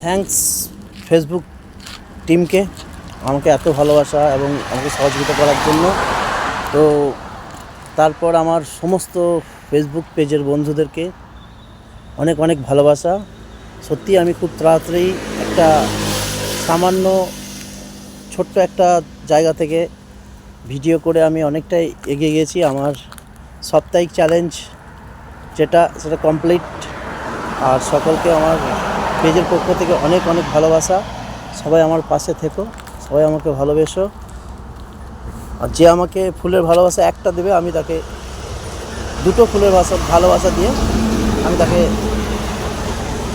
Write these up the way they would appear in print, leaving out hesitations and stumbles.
Thanks Facebook টিমকে আমাকে এত ভালোবাসা এবং আমাকে সহযোগিতা করার জন্য। তো তারপর আমার সমস্ত ফেসবুক পেজের বন্ধুদেরকে অনেক অনেক ভালোবাসা। সত্যি আমি খুব তাড়াতাড়ি একটা সামান্য ছোট্ট একটা জায়গা থেকে ভিডিও করে আমি অনেকটাই এগিয়ে গেছি। আমার সাপ্তাহিক চ্যালেঞ্জ সেটা কমপ্লিট। আর সকলকে আমার পেজের পক্ষ থেকে অনেক অনেক ভালোবাসা। সবাই আমার পাশে থেকো, সবাই আমাকে ভালোবেসো। আর যে আমাকে ফুলের ভালোবাসা একটা দেবে, আমি তাকে দুটো ফুলের ভালোবাসা দিয়ে আমি তাকে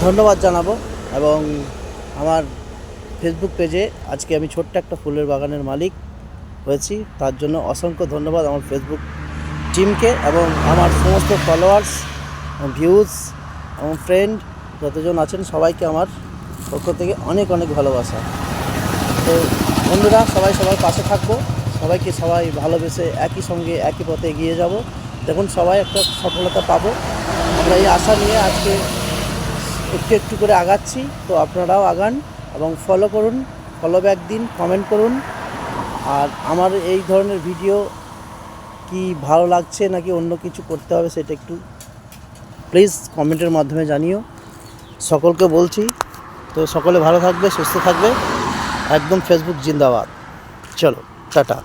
ধন্যবাদ জানাবো। এবং আমার ফেসবুক পেজে আজকে আমি ছোট্ট একটা ফুলের বাগানের মালিক হয়েছি, তার জন্য অসংখ্য ধন্যবাদ আমার ফেসবুক টিমকে এবং আমার সমস্ত ফলোয়ার্স, ভিউজ এবং ফ্রেন্ড যতজন আছেন সবাইকে আমার পক্ষ থেকে অনেক অনেক ভালোবাসা। তো বন্ধুরা, সবাই পাশে থাকবো, সবাই ভালোবেসে একই সঙ্গে একই পথে এগিয়ে যাব। দেখুন সবাই একটা সফলতা পাবো, আমরা এই আশা নিয়ে আজকে একটু একটু করে আগাচ্ছি। তো আপনারাও আগান এবং ফলো করুন, ফলো ব্যাক দিন, কমেন্ট করুন। আর আমার এই ধরনের ভিডিও কি ভালো লাগছে নাকি অন্য কিছু করতে হবে সেটা একটু প্লিজ কমেন্টের মাধ্যমে জানিও। সকলকে বলছি, তো সকলে ভালো থাকবে, সুস্থ থাকবে। একদম ফেসবুক জিন্দাবাদ। চলো টাটা।